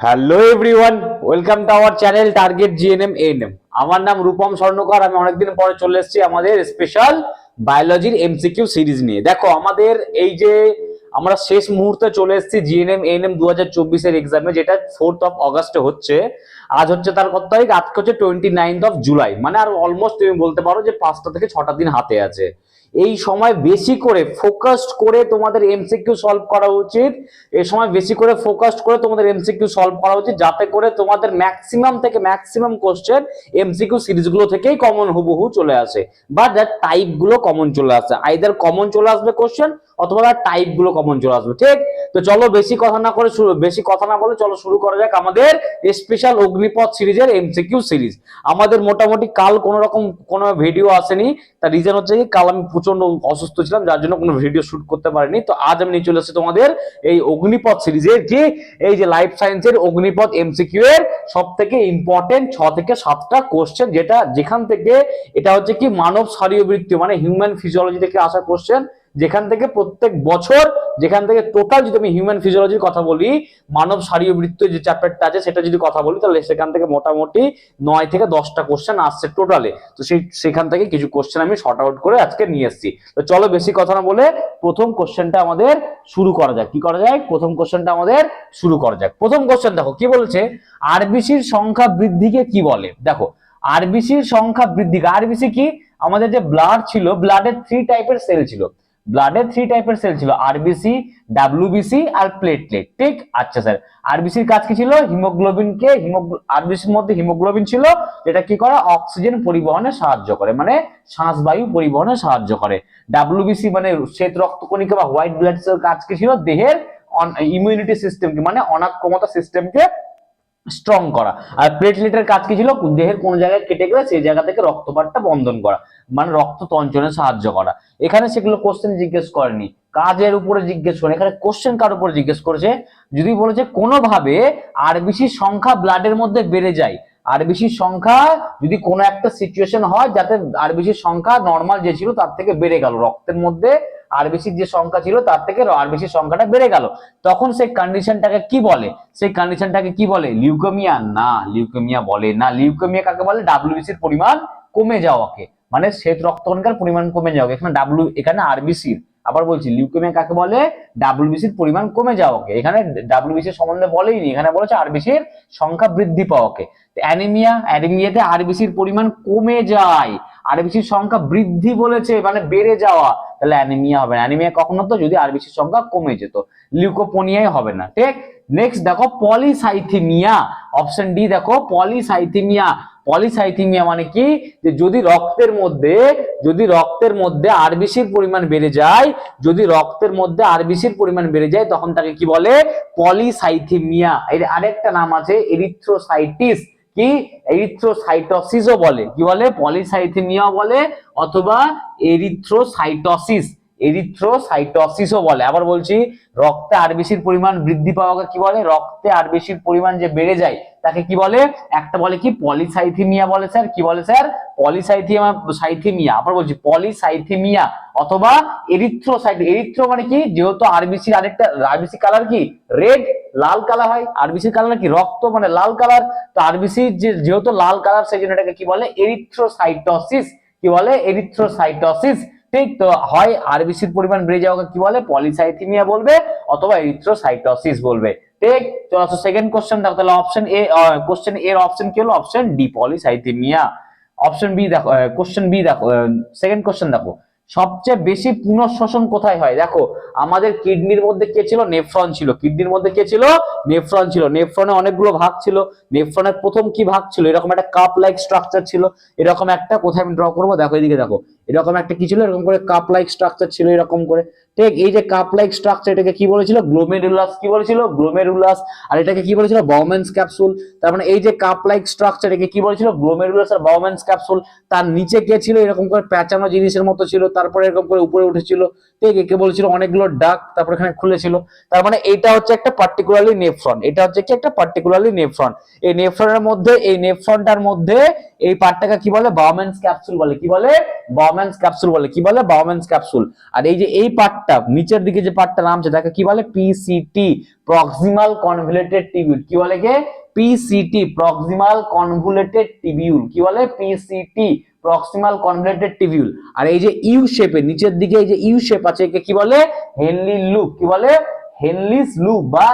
Hello everyone, welcome to our channel target GNM ANM. আমার নাম রূপম স্বর্ণকার। আমি অনেকদিন পরে চলে এসেছি আমাদের স্পেশাল বায়োলজির এমসিকিউ সিরিজ নিয়ে। দেখো, আমাদের এই যে আমরা শেষ মুহূর্তে চলে এসেছি জিএনএম এএনএম 2024 এর এক্সামে, যেটা 4th অফ অগাস্টে হচ্ছে। আজ হচ্ছে তার কত তারিখ? আজকে হচ্ছে 29th অফ জুলাই। মানে আর অলমোস্ট তুমি বলতে পারো যে 5টা থেকে 6টা দিন হাতে আছে। এই সময় বেশি করে ফোকাসড করে তোমাদের এমসিকিউ সলভ করা উচিত। এই সময় বেশি করে ফোকাসড করে তোমাদের এমসিকিউ সলভ করা উচিত, যাতে করে তোমাদের ম্যাক্সিমাম থেকে ম্যাক্সিমাম কোশ্চেন এমসিকিউ সিরিজগুলো থেকেই কমন হুবহু চলে আসে, বা তার টাইপ গুলো কমন চলে আসে। আইদার কমন চলে আসবে কোশ্চেন, অথবা তার টাইপ গুলো কমন চলে আসবে। ঠিক তো চলো বেশি কথা না বলে চলো শুরু করা যাক আমাদের স্পেশাল অগ্নিপথ সিরিজের এমসিকিউ সিরিজ। আমাদের মোটামুটি কাল কোনো রকম কোনো ভিডিও আসেনি। তার রিজন হচ্ছে কি, কাল আমি প্রচন্ড অসুস্থ ছিলাম, যার জন্য কোনো ভিডিও শুট করতে পারিনি। তো আজ আমি নিয়ে চলে এসেছি তোমাদের এই অগ্নিপথ সিরিজের যে এই যে লাইফ সায়েন্সের অগ্নিপথ এমসিকিউ এর সব থেকে ইম্পর্টেন্ট 6 থেকে 7টা কোশ্চেন, যেখান থেকে এটা হচ্ছে কি মানব শারীরবৃত্তি মানে হিউম্যান ফিজিওলজি থেকে আসা কোশ্চেন। যেখান থেকে প্রত্যেক বছর, যেখান থেকে টোটাল যদি আমি হিউম্যান ফিজিওলজির কথা বলি, মানব শারীরবৃত্তীয় যে চ্যাপ্টারটা আছে সেটা যদি কথা বলি, তাহলে সেখান থেকে মোটামুটি 9 থেকে 10টা কোশ্চেন আসছে টোটালে। তো সেখান থেকে কিছু কোশ্চেন আমি শর্ট আউট করে আজকে নিয়ে এসেছি। তো চলো বেশি কথা না বলে প্রথম কোশ্চেনটা আমাদের শুরু করা যাক। কি করা যায়? প্রথম কোশ্চেনটা আমাদের শুরু করা যাক। প্রথম কোশ্চেন দেখো কি বলছে, আরবিসির সংখ্যা বৃদ্ধিকে কি বলে? দেখো, আরবিসির সংখ্যা বৃদ্ধি, আরবিসি কি? আমাদের যে ব্লাড ছিল, ব্লাডের 3 টাইপের সেল ছিল। আরবিসি, ডাব্লিউবিসি আর প্লেটলেট। ঠিক, আচ্ছা স্যার, আরবিসির কাজ কি ছিল? হিমোগ্লোবিনকে আরবিসির মধ্যে হিমোগ্লোবিন ছিল, যেটা কি করে অক্সিজেন পরিবহনে সাহায্য করে, মানে শ্বাসবায়ু পরিবহনে সাহায্য করে। ডাব্লিউবিসি মানে শ্বেত রক্তকণিকা বা হোয়াইট ব্লাড সেল কাজ কি ছিল? দেহের ইমিউনিটি সিস্টেমকে মানে অনাক্রমতা সিস্টেমকে স্ট্রং করা। আর প্লেটলেটের কাজ কি ছিল? দেহের কোন জায়গায় কেটে গেলে সেই জায়গা থেকে রক্তপাতটা বন্ধন করা, মানে রক্ত তঞ্চনে সাহায্য করা। এখানে সেগুলো কোশ্চেন জিজ্ঞেস করেনি, কাজের উপরে জিজ্ঞেস করে। এখানে কোশ্চেন কার উপরে জিজ্ঞেস করেছে? যদি বলেছে কোনোভাবে আরবিসির সংখ্যা ব্লাডের মধ্যে বেড়ে যায়, আরবিসির সংখ্যা যদি কোনো একটা সিচুয়েশন হয় যাতে আরবিসির সংখ্যা নর্মাল যে ছিল তার থেকে বেড়ে গেল, রক্তের মধ্যে আরবিসির যে সংখ্যা ছিল তার থেকে আরবিসির সংখ্যাটা বেড়ে গেল, তখন সেই কন্ডিশনটাকে কি বলে? সেই কন্ডিশনটাকে কি বলে? লিউকেমিয়া? না, লিউকেমিয়া বলে না। লিউকেমিয়া কাকে বলে? ডাব্লিউবিসির পরিমাণ কমে যাওয়াকে, মানে শ্বেত রক্তকণিকার পরিমাণ কমে যাওয়াকে। এখানে আরবিসির, আবার বলছি, লিউকেমিয়া কাকে বলে? ডাব্লিউবিসির পরিমাণ কমে যাওয়াকে। এখানে ডাব্লিউবিসির সম্বন্ধে বলেইনি, এখানে বলেছে আরবিসির সংখ্যা বৃদ্ধি পাওয়াকে। অ্যানিমিয়াতে আরবিসির পরিমাণ কমে যায়, আরবিসির সংখ্যা বৃদ্ধি বলেছে মানে বেড়ে যাওয়া, তাহলে অ্যানিমিয়া হবে না। অ্যানিমিয়া কখন হতো? যদি আরবিসির সংখ্যা কমে যেত। লিউকোপোনিয়াই হবে না। ঠিক, নেক্সট দেখো পলিসাইথেমিয়া, অপশন ডি দেখো পলিসাইথেমিয়া। পলিসাইথেমিয়া মানে কি? যে যদি রক্তের মধ্যে আরবিসির পরিমাণ বেড়ে যায়, তখন তাকে কি বলে? পলিসাইথেমিয়া। এর আরেকটা নাম আছে এরিথ্রোসাইটিস। কি? এরিথ্রোসাইটোসিসও বলে। কি বলে? পলিসাইথেমিয়া বলে, অথবা এরিথ্রোসাইটোসিসও বলে। আবার বলছি, রক্তে আরবিসির পরিমাণ বৃদ্ধি পাওয়াকে কি বলে? রক্তে আরবিসির পরিমাণ যে বেড়ে যায় তাকে কি বলে? একটা বলে কি? পলিসাইথেমিয়া বলে স্যার। কি বলে স্যার? পলিসাইথেমিয়া। আবার বলছি পলিসাইথেমিয়া, অথবা এরিথ্রো মানে কি? যেহেতু আরবিসি কালার কি? রেড, লাল কালার হয়। আরবিসির কালার কি? রক্ত, মানে লাল কালার। তো আরবিসি যেহেতু লাল কালার, সেই জন্য এটাকে কি বলে? এরিথ্রোসাইটোসিস। কি বলে? এরিথ্রোসাইটোসিস। ঠিক তো, হয় আরবিসির পরিমাণ বেড়ে যাওয়াকে কি বলে? পলিসাইথেমিয়া বলবে, অথবা এরিথ্রোসাইটোসিস বলবে। ঠিক, চলো আসো সেকেন্ড কোশ্চেন দেখো। তাহলে অপশন এ, কোশ্চেন এর অপশন কি হলো? Option D, polycythaemia. Option B দেখো, কোশ্চেন বি দেখো, সেকেন্ড কোশ্চেন দেখো, সবচেয়ে বেশি পুনঃশ্বসন কোথায় হয়? দেখো, আমাদের কিডনির মধ্যে কে ছিল? নেফ্রন ছিল। কিডনির মধ্যে কে ছিল? নেফ্রন ছিল। নেফ্রনে অনেকগুলো ভাগ ছিল। নেফ্রনের প্রথম কি ভাগ ছিল? এরকম একটা কাপ লাইক স্ট্রাকচার ছিল। এরকম একটা, কোথায় আমি ড্র করবো দেখো, এদিকে দেখো, এরকম একটা কি ছিল? এরকম করে কাপ লাইক স্ট্রাকচার ছিল, এরকম করে। ঠিক, এই যে কাপ লাইক স্ট্রাকচার, এটাকে কি বলেছিল? গ্লোমেরুলাস। কি বলেছিল? গ্লোমেরুলাস। আর এটাকে কি বলেছিল? বাউম্যানস ক্যাপসুল। তার মানে এই যে কাপ লাইক স্ট্রাকচার, একে কি বলেছিল? গ্লোমেরুলাস আর বাউম্যানস ক্যাপসুল। তার নিচে কে ছিল? এরকম করে প্যাঁচানো জিনিসের মতো ছিল, তারপরে এরকম করে উপরে উঠেছিল। ঠিক, একে বলেছিল অনেকগুলো ডাক, তারপর এখানে খুলেছিল। তার মানে এটা হচ্ছে একটা পার্টিকুলারলি নেফ্রন। এটা হচ্ছে কি? একটা পার্টিকুলারলি নেফ্রন। এই নেফ্রনের মধ্যে, এই নেফ্রনটার মধ্যে এই পার্টটাকে কি বলে? বাউম্যানস ক্যাপসুল বলে। কি বলে? বাউম্যানস ক্যাপসুল বলে। কি বলে? বাউম্যানস ক্যাপসুল। আর এই যে এই পার্টটা নিচের দিকে যে পার্টটা নামছে তাকে কি বলে? PCT, proximal convoluted tubule. কি বলে? কে পিসিটি, প্রক্সিমাল কনভলিউটেড টিবিউল। কি বলে? PCT, proximal convoluted tubule. আর এই যে ইউ শেপের নিচের দিকে এই যে ইউ শেপ আছে একে কি বলে? Henley loop. কি বলে? হেনলিস লুপ বা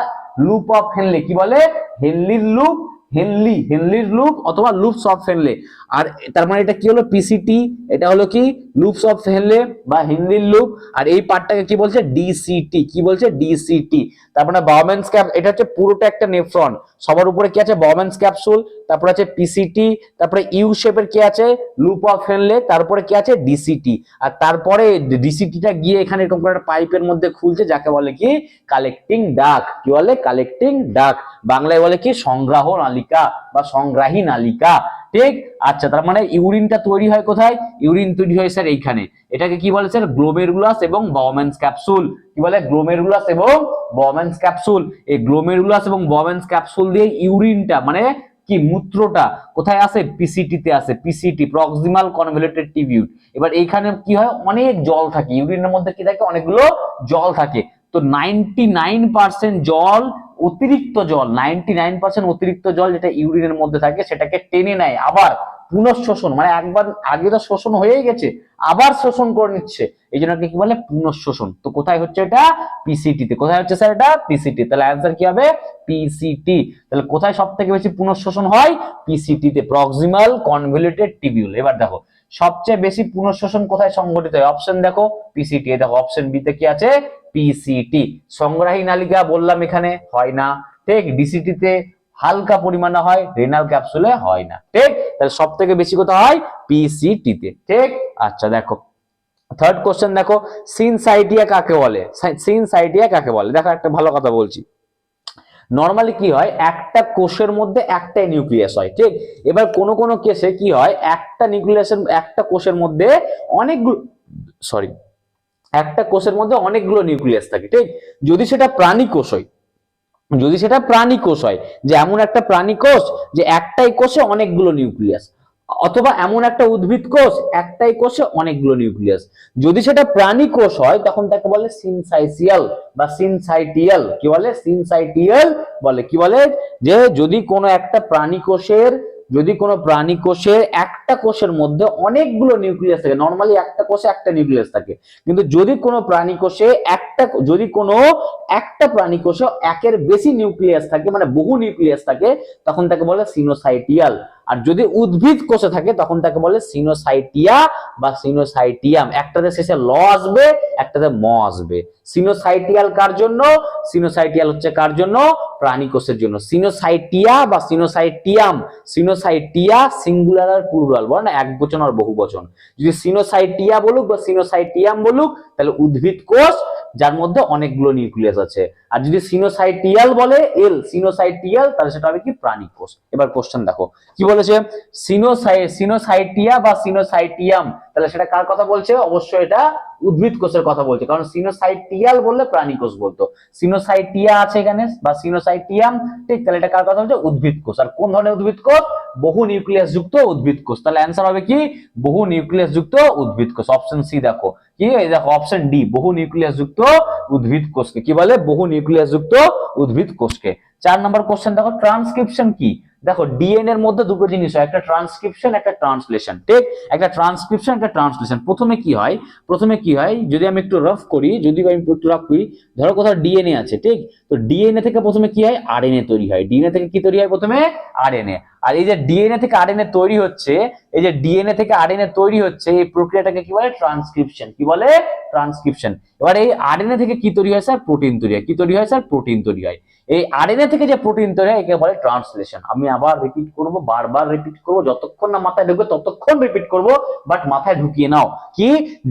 লুপ অফ হেনলি। কি বলে? হেনলির লুপ, হেনলির লুপ অথবা লুপস অফ হেনলে। আর তার মানে এটা কি হলো? পিসিটি, এটা হলো কি? লুপস অফ হেনলে বা হেনলির লুপ। আর এই পার্টটাকে কি বলছে? ডিসিটি। কি বলছে? ডিসিটি। তারপরে বাউম্যানস ক্যাপ, এটা হচ্ছে পুরোটা একটা নেফ্রন। সবার উপরে কি আছে? বাউম্যানস ক্যাপসুল, তারপরে আছে পিসিটি, তারপরে ইউ শেপের কি আছে? লুপ অফ হেনলে, তারপরে কি আছে? ডিসিটি। আর তারপরে ডিসিটিটা গিয়ে এখানে এরকম করে একটা পাইপের মধ্যে খুলছে যাকে বলে কি? কালেক্টিং ডাক। কি বলে? কালেক্টিং ডাক। বাংলায় বলে কি? সংগ্রাহ নালিকা বা সংগ্রাহী নালিকা। ঠিক। আচ্ছা, তার মানে ইউরিনটা তৈরি হয় কোথায়? ইউরিন তৈরি হয় স্যার এইখানে। এটাকে কি বলে স্যার? গ্লোমেরুলাস এবং বাউম্যানস ক্যাপসুল। কি বলে? গ্লোমেরুলাস এবং বাউম্যানস ক্যাপসুল। এই গ্লোমেরুলাস এবং বাউম্যানস ক্যাপসুল দিয়ে ইউরিনটা মানে কি মূত্রটা কোথায় আসে? পিসিটি তে আসে। PCT, proximal convoluted tubule. এবার এইখানে কি হয়? অনেক জল থাকে ইউরিনের মধ্যে। কি থাকে? অনেকগুলো জল থাকে। তো 99% জল, অতিরিক্ত জল, 99% অতিরিক্ত জল যেটা ইউরিনের মধ্যে থাকে সেটাকে টেনে নেয় আবার পুনঃশোষণ, মানে একবার আগে তো শোষণ হয়েই গেছে আবার শোষণ করে নিচ্ছে, এই জন্য কি বলে? পুনঃশোষণ। তো কোথায় হচ্ছে এটা? পিসিটি তে। কোথায় হচ্ছে স্যার? এটা পিসিটি। তাহলে অ্যান্সার কি হবে? পিসিটি। তাহলে কোথায় সব থেকে বেশি পুনঃশোষণ হয়? পিসিটি তে, প্রক্সিমাল কনভলিউটেড টিবিউল। এবার দেখো সবচেয়ে বেশি পুনঃশোষণ কোথায় সংঘটিত হয়? অপশন দেখো, পিসিটি। দেখো অপশন বি তে কি আছে? পিসিটি। সংগ্রাহী নালিকা বললাম এখানে হয় না। ঠিক। ডিসিটি তে হালকা পরিমাণে হয়, রেনাল ক্যাপসুলে হয় না। ঠিক। তাহলে সব থেকে বেশি কোথায় হয়? পিসিটি তে। ঠিক। আচ্ছা দেখো থার্ড কোশ্চেন দেখো, সিনসাইটিয়া কাকে বলে? সিনসাইটিয়া কাকে বলে? দেখো একটা ভালো কথা বলছি। নরমালি কি হয়? একটা কোষের মধ্যে একটাই নিউক্লিয়াস হয়। ঠিক। এবার কোন কোন কেসে কি হয়? একটা নিউক্লিয়াসের, একটা কোষের মধ্যে অনেকগুলো, সরি, একটা কোষের মধ্যে অনেকগুলো নিউক্লিয়াস থাকে। ঠিক। যদি সেটা প্রাণী কোষ হয়, যদি সেটা প্রাণী কোষ হয়, যে এমন একটা প্রাণী কোষ যে একটাই কোষে অনেকগুলো নিউক্লিয়াস, অথবা এমন একটা উদ্ভিদ কোষ একটাই কোষে অনেকগুলো নিউক্লিয়াস, যদি সেটা প্রাণী কোষ হয় তখন তাকে বলে সিনসাইটিয়াল বা সিনসাইটিয়াল। কি বলে? সিনসাইটিয়াল বলে। কি বলে? যে যদি কোনো একটা প্রাণী কোষের, যদি কোনো প্রাণী কোষের একটা কোষের মধ্যে অনেকগুলো নিউক্লিয়াস থাকে, নরমালি একটা কোষে একটা নিউক্লিয়াস থাকে, কিন্তু যদি কোনো প্রাণী কোষে একটা, যদি কোনো একটা প্রাণী কোষে একের বেশি নিউক্লিয়াস থাকে, মানে বহু নিউক্লিয়াস থাকে, তখন তাকে বলে সিনোসাইটিয়াল। আর যদি উদ্ভিদ কোষে থাকে তখন তাকে বলে সিনোসাইটিয়া বা সিনোসাইটিয়াম। একটাতে শেষে ল আসবে, একটাতে ম আসবে। সিনোসাইটিয়াল কার জন্য? সিনোসাইটিয়াল হচ্ছে কার জন্য? প্রাণী কোষের জন্য। সিনোসাইটিয়া বা সিনোসাইটিয়াম, সিনোসাইটিয়া সিঙ্গুলার আর প্লুরাল, বল না একবচন আর বহুবচন। যদি সিনোসাইটিয়া বলুক বা সিনোসাইটিয়াম বলুক তাহলে উদ্ভিদ কোষ যার মধ্যে অনেকগুলো নিউক্লিয়াস আছে। আর যদি সিনোসাইটিয়াল বলে, এল সিনোসাইটিয়াল, তাহলে সেটা হবে কি? প্রাণী কোষ। এবার কোশ্চেন দেখো কি বলেছে? সিনোসাইটিয়া বা সিনোসাইটিয়াম, তাহলে সেটা কার কথা বলছে? অবশ্যই এটা উদ্ভিদ কোষের কথা বলছে, কারণ সিনোসাইটিয়াল বললে প্রাণী কোষ বলতো, সিনোসাইটিয়া আছে এখানে বা সিনোসাইটিয়াম। ঠিক। তাহলে এটা কার কথা বলছে? উদ্ভিদ কোষ। আর কোন ধরনের উদ্ভিদ কোষ? বহু নিউক্লিয়াস যুক্ত উদ্ভিদ কোষ। তাহলে অ্যান্সার হবে কি? বহু নিউক্লিয়াস যুক্ত উদ্ভিদ কোষ। অপশন সি দেখো কি? এই দেখো অপশন ডি, বহু নিউক্লিয়াস যুক্ত উদ্ভিদ কোষকে কি বলে? বহু নিউক্লিয়াস যুক্ত উদ্ভিদ কোষকে। 4 নম্বর কোশ্চেন দেখো, ট্রান্সক্রিপশন কি? দেখো ডিএনএ এর মধ্যে দুটো জিনিস হয়, একটা ট্রান্সক্রিপশন, একটা ট্রান্সলেশন। ঠিক। একটা ট্রান্সক্রিপশন, একটা ট্রান্সলেশন। প্রথমে কি হয়? প্রথমে কি হয় যদি আমি একটু রাফ করি, যদি আমি একটু রাফ করি, ধরো কোথাও ডিএনএ আছে। ঠিক। তো ডিএনএ থেকে প্রথমে কি হয়? আরএনএ তৈরি হয়। ডিএনএ থেকে কি তৈরি হয়? প্রথমে আরএনএ। আর এই যে ডিএনএ থেকে আরএনএ তৈরি হচ্ছে, এই যে ডিএনএ থেকে আরএনএ তৈরি হচ্ছে, এই প্রক্রিয়াটাকে কি বলে? ট্রান্সক্রিপশন। কি বলে? ট্রান্সক্রিপশন। এবার এই আরএনএ থেকে কি তৈরি হয় স্যার? প্রোটিন তৈরি হয়। কি তৈরি হয় স্যার? প্রোটিন তৈরি হয়। এই আরএনএ থেকে যে প্রোটিন তৈরি হয় একে বলে ট্রান্সলেশন। আমি আবার রিপিট করব, বারবার রিপিট করব, যতক্ষণ না মাথায় ঢুকবে ততক্ষণ রিপিট করব, বাট মাথায় ঢুকিয়ে নাও। কি?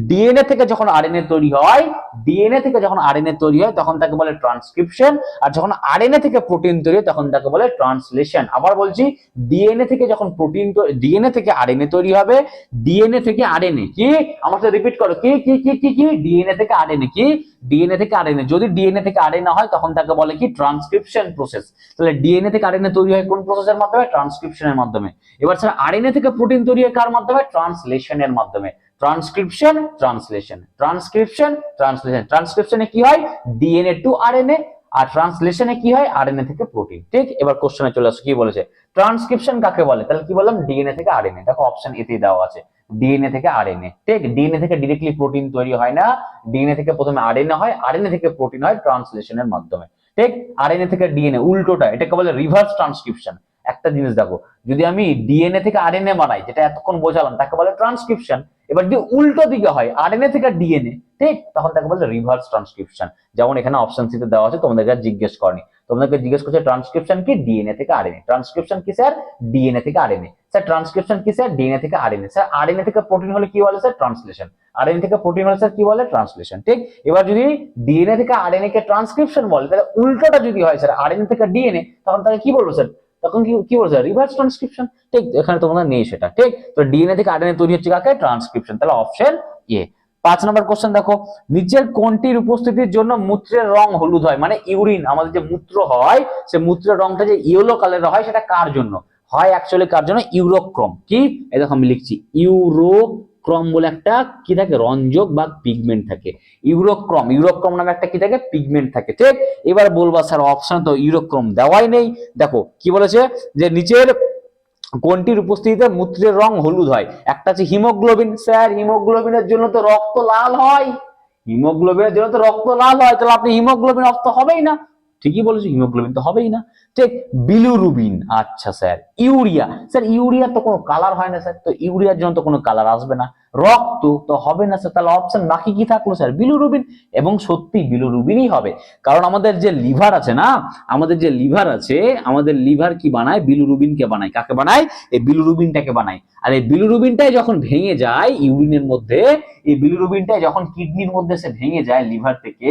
ডিএনএ থেকে যখন আরএনএ তৈরি হয়, ডিএনএ থেকে যখন আরএনএ তৈরি হয় তখন তাকে বলে ট্রান্সক্রিপশন, আর যখন আরএনএ থেকে প্রোটিন তৈরি হয় তখন তাকে বলে ট্রান্সলেশন। আবার বলছি, ডিএনএ থেকে যখন প্রোটিন, ডিএনএ থেকে আরএনএ তৈরি হবে, ডিএনএ থেকে আরএনএ, কি আমার সাথে রিপিট করো, কি কি কি কি কি? ডিএনএ থেকে আরএনএ, কি? ডিএনএ থেকে আরএনএ। যদি ডিএনএ থেকে আরএনএ হয় তখন তাকে বলে কি? Transcription process. তাহলে ডিএনএ থেকে আরএনএ তৈরি হয় কোন প্রসেসের মাধ্যমে? ট্রান্সক্রিপশনের মাধ্যমে। এবার স্যার আরএনএ থেকে প্রোটিন তৈরি হয় কার মাধ্যমে? ট্রান্সলেশনের মাধ্যমে। Transcription, translation, transcription, translation. ট্রান্সক্রিপশনে কি হয়, ডিএনএ টু আরএনএ, আর ট্রান্সলেশনে কি হয়, আরএনএ থেকে প্রোটিন। ঠিক, এবার কোশ্চেনে চলে আসো, কি বলেছে ট্রান্সক্রিপশন কাকে বলে, তাহলে কি বললাম, ডিএনএ থেকে আরএনএ। দেখো অপশন এতেই দেওয়া আছে, ডিএনএ থেকে আরএনএ। ঠিক, ডিএনএ থেকে ডিরেক্টলি প্রোটিন তৈরি হয় না, ডিএনএ থেকে প্রথমে আরএনএ হয়, আরএনএ থেকে প্রোটিন হয় ট্রান্সলেশনের মাধ্যমে। ঠিক, আরএনএ থেকে ডিএনএ, উল্টোটা, এটাকে বলে রিভার্স ট্রান্সক্রিপশন। একটা জিনিস দেখো, যদি আমি ডিএনএ থেকে আরএনএ বানাই, যেটা এতক্ষণ বোঝালাম, তাকে বলে ট্রান্সক্রিপশন। এবার যদি উল্টো দিকে হয়, আরএনএ থেকে ডিএনএ, ঠিক, তখন তাকে বলে রিভার্স ট্রান্সক্রিপশন। যেমন এখানে অপশন সি তে দেওয়া আছে, তোমাদেরকে জিজ্ঞেস করেনি, তোমাদেরকে জিজ্ঞেস করছে ট্রান্সক্রিপশন কি, ডিএনএ থেকে আরএনএ। ট্রান্সক্রিপশন কি স্যার, ডিএনএ থেকে আরএনএ। স্যার ট্রান্সক্রিপশন কি স্যার, ডিএনএ থেকে আরএনএ। স্যার আরএনএ থেকে প্রোটিন হলে কি বলে স্যার, ট্রান্সলেশন। আরএনএ থেকে প্রোটিন হলে স্যার কি বলে, ট্রান্সলেশন। ঠিক, এবার যদি ডিএনএ থেকে আরএনএ কে ট্রান্সক্রিপশন বলে, তাহলে উল্টোটা যদি হয় স্যার, আরএনএ থেকে ডিএনএ, তখন তাকে কি বলবো স্যার, তখন কি বলছে, রিভার্স ট্রান্সক্রিপশন। ঠিক, এখানে তোমাদের নেই সেটা। ঠিক, তো ডিএনএ থেকে আরএনএ তৈরি হচ্ছে কাকে, ট্রান্সক্রিপশন। তাহলে অপশন এ। 5 নম্বর কোশ্চেন দেখো, নিচের কোনটির উপস্থিতির জন্য মূত্রের রং হলুদ হয়, মানে ইউরিন, আমাদের যে মূত্র হয়, সে মূত্রের রংটা যে ইয়েলো কালারের হয়, সেটা কার জন্য হয়, অ্যাকচুয়ালি কার জন্য, ইউরোক্রোম। কি, এই দেখো আমি লিখছি, ইউরোক্রোম বলে একটা কি থাকে, রঞ্জক বা পিগমেন্ট থাকে, ইউরোক্রোম, ইউরোক্রোম নামে একটা কি থাকে, পিগমেন্ট থাকে। ঠিক, এবার বলবা স্যার অপশন তো ইউরোক্রোম দেওয়াই নেই। দেখো কি বলেছে, যে নিচের কোনটির উপস্থিতিতে মূত্রের রং হলুদ হয়, একটা আছে হিমোগ্লোবিন। স্যার হিমোগ্লোবিনের জন্য তো রক্ত লাল হয়, হিমোগ্লোবিনের জন্য তো রক্ত লাল হয়, তাহলে আপনি হিমোগ্লোবিন অফ তো হবেই না। ঠিকই বলেছো, হিমোগ্লোবিন তো হবেই না। ঠিক, বিলিরুবিন। আচ্ছা স্যার ইউরিয়া, স্যার ইউরিয়ার তো কোনো কালার হয় না স্যার, তো ইউরিয়ার জন্য তো কোনো কালার আসবে না। রক্ত তো হবে না স্যার, তাহলে অপশন বাকি কি থাকলো স্যার, বিলিরুবিন। এবং সত্যি বিলিরুবিনই হবে, কারণ আমাদের যে লিভার আছে না, আমাদের যে লিভার আছে, আমাদের লিভার কি বানায়, বিলিরুবিনকে বানায়। কাকে বানায়, এই বিলিরুবিনটাকে বানায়। আর এই বিলিরুবিনটাই যখন ভেঙে যায় ইউরিনের মধ্যে, এই বিলিরুবিনটাই যখন কিডনির মধ্যে সে ভেঙে যায় লিভার থেকে,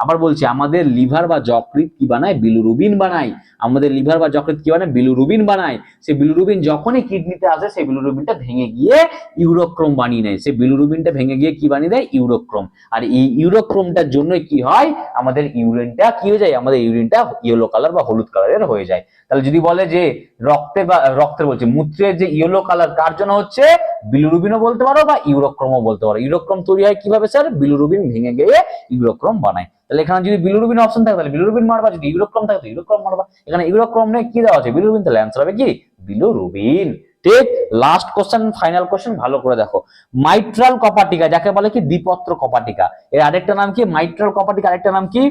আবার বলছি, আমাদের লিভার বা যকৃৎ কি বানায়, বিলিরুবিন বানায়। আমাদের লিভার বা যকৃৎ কি বানায়, বিলিরুবিন বানায়। সেই বিলিরুবিন যখনই কিডনিতে আসে, সেই বিলিরুবিনটা ভেঙে গিয়ে ইউরোক্রোম বানিয়ে নেয়। সেই বিলিরুবিনটা ভেঙে গিয়ে কি বানিয়ে দেয়, ইউরোক্রোম। আর এই ইউরোক্রোমটার জন্য কি হয়, আমাদের ইউরিনটা কি হয়ে যায়, আমাদের ইউরিনটা ইয়েলো কালার বা হলুদ কালারের হয়ে যায়। তাহলে যদি বলে যে রক্তের বলছে মূত্রের যে ইয়েলো কালার কার জন্য হচ্ছে, বিলিরুবিনও বলতে পারো বা ইউরোক্রোমও বলতে পারো। ইউরোক্রোম তৈরি হয় কিভাবে স্যার, বিলিরুবিন ভেঙে গিয়ে ইউরোক্রোম বানায়। তাহলে এখানে যদি বিলিরুবিন অপশন থাকে, তাহলে বিলিরুবিন মারবা, যদি ইউরোক্রোম থাকে তো ইউরোক্রোম মারবা। এখানে ইউরোক্রোম নেই, কি দেওয়া আছে, বিলিরুবিন, তাহলে অ্যান্সার হবে কি, বিলিরুবিন। ঠিক, লাস্ট কোশ্চেন, ফাইনাল কোশ্চেন, ভালো করে দেখো। মাইট্রাল কপাটিকা, যাকে বলে কি, দ্বিপত্র কপাটিকা, এর আরেকটা নাম কি, মাইট্রাল কপাটিকা আরেকটা নাম কি,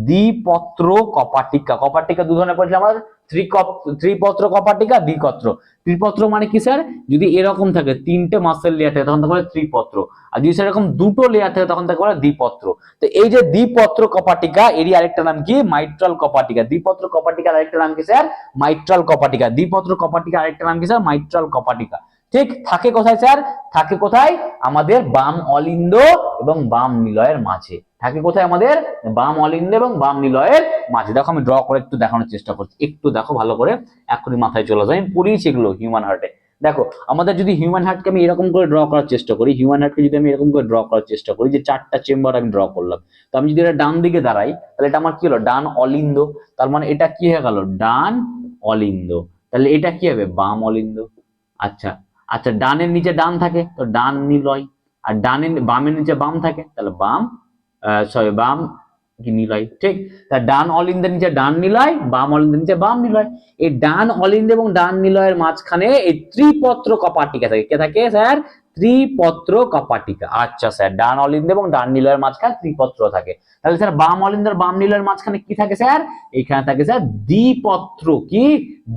দ্বিপত্র কপাটিকা। কপাটিকা দু ধরনের পড়েছিলাম আমরা, ত্রিপত্র কপাটিকা, দ্বিপত্র। ত্রিপত্র মানে কি স্যার, যদি এরকম থাকে তিনটে মাসেল লেয়ার থাকে, তখন তাকে বলে ত্রিপত্র। আর যদি সেরকম দুটো লেয়ার থাকে, তখন তাকে বলে দ্বিপত্র। তো এই যে দ্বিপত্র কপাটিকা, এরই আরেকটা নাম কি, মাইট্রাল কপাটিকা। দ্বিপত্র কপাটিকার আরেকটা নাম কি স্যার, মাইট্রাল কপাটিকা। দ্বিপত্র কপাটিকা আরেকটা নাম কি স্যার, মাইট্রাল কপাটিকা। ঠিক, থাকে কোথায় স্যার, থাকে কোথায়, আমাদের বাম অলিন্দ এবং বাম নিলয়ের মাঝে। থাকে কোথায়, আমাদের বাম অলিন্দ এবং বাম নিলয়ের মাঝে। দেখো আমি ড্র করে একটু দেখানোর চেষ্টা করছি, একটু দেখো ভালো করে, এখনই মাথায় চলে যায়, আমি পড়িয়েছি এগুলো হিউম্যান হার্টে। দেখো আমাদের যদি হিউম্যান হার্টকে আমি এরকম করে ড্র করার চেষ্টা করি, হিউম্যান হার্টকে যদি আমি এরকম করে ড্র করার চেষ্টা করি, যে 4টা চেম্বার আমি ড্র করলাম, তো আমি যদি এটা ডান দিকে দাঁড়াই, তাহলে এটা আমার কি হলো, ডান অলিন্দ। তার মানে এটা কি হয়ে গেল, ডান অলিন্দ। তাহলে এটা কি হবে, বাম অলিন্দ। আচ্ছা, আচ্ছা, ডানের নিচে ডান থাকে তো ডান নিলয়, আর বামের নিচে বাম থাকে, তাহলে বাম বাম কি নিলয়। ঠিক, তা ডান অলিন্দের নিচে ডান নিলয়, বাম অলিন্দের নিচে বাম নিলয়। এই ডান অলিন্দ এবং ডান নিলয়ের মাঝখানে এই ত্রিপত্র কপাটিকা থাকে। কে থাকে স্যার, ত্রিপত্র কপাটিকা। আচ্ছা স্যার, ডান অলিন্দ এবং ডান নিলয়ের মাঝখানে ত্রিপত্র থাকে। তাহলে স্যার বাম অলিন্দের বাম নিলয়ের মাঝখানে কি থাকে স্যার, এখানে থাকে স্যার দ্বিপত্র। কি,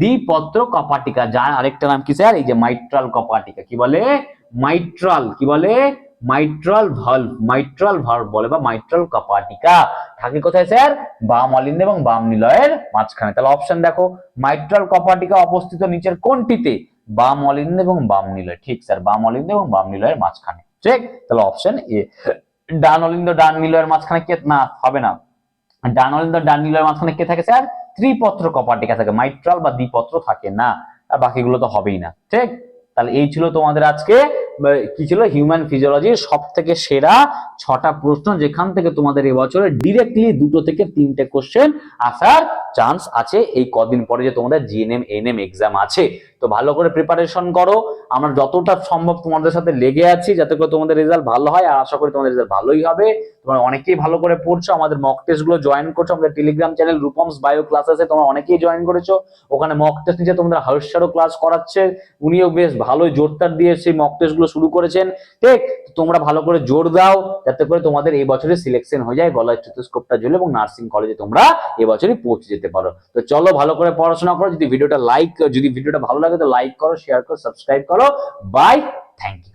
দ্বিপত্র কপাটিকা, যার আরেকটা নাম কি স্যার, এই যে মাইট্রাল কপাটিকা। কি বলে, মাইট্রাল, কি বলে, মাইট্রাল ভালভ, মাইট্রাল ভালভ বলে বা মাইট্রাল কপাটিকা। থাকে কোথায় স্যার, বাম অলিন্দ এবং বাম নিলয়ের মাঝখানে। তাহলে অপশন দেখো, মাইট্রাল কপাটিকা অবস্থিত নিচের কোনটিতে, বাম অলিন্দ এবং বাম নিলয়। ঠিক স্যার, বাম অলিন্দ এবং বাম নিলয়ের মাঝখানে। ঠিক, তাহলে অপশন এ। ডান অলিন্দ ডান নিলয়ের মাঝখানে কে, না হবে না, ডান অলিন্দ ডান নিলয়ের মাঝখানে কে থাকে স্যার, ত্রিপত্র কপাটিকা থাকে, মাইট্রাল বা দ্বিপত্র থাকে না। আর বাকিগুলো তো হবেই না। ঠিক, তাহলে এই ছিল তোমাদের আজকে কি ছিল হিউম্যান ফিজিওলজির সব থেকে সেরা 6টা প্রশ্ন, যেখান থেকে তোমাদের এবছরে ডিরেক্টলি 2 থেকে 3টে কোশ্চেন আসার চান্স আছে এই কদিন পরে যে তোমাদের জিএনএম এএনএম এক্সাম আছে। তো ভালো করে প্রিপারেশন করো, আমরা যতটা সম্ভব তোমাদের সাথে লেগে আছি যাতে করে তোমাদের রেজাল্ট ভালো হয়, আর আশা করি তোমাদের রেজাল্ট ভালোই হবে। তোমরা অনেকেই ভালো করে পড়ছো, আমাদের মক টেস্ট গুলো জয়েন করছো, আমাদের টেলিগ্রাম চ্যানেল রূপমস বায়ো ক্লাসেসে তোমরা অনেকেই জয়েন করেছো, ওখানে মক টেস্ট নিচে তোমাদের হর্ষারও ক্লাস করাচ্ছে, উনিও বেশ ভালোই জোরদার দিয়ে সেই মক টেস্ট গুলো শুরু করেছেন। ঠিক, তোমরা ভালো করে জোর দাও যাতে করে তোমাদের এই বছরে সিলেকশন হয়ে যায় গলায় স্টেথোস্কোপটা ঝুলে এবং নার্সিং কলেজে তোমরা এবছরই পৌঁছে যেতে পারো। তো চলো ভালো করে পড়াশোনা করো, যদি ভিডিওটা ভালো লাগে তো লাইক করো, শেয়ার করো, সাবস্ক্রাইব করো। Bye, thank you.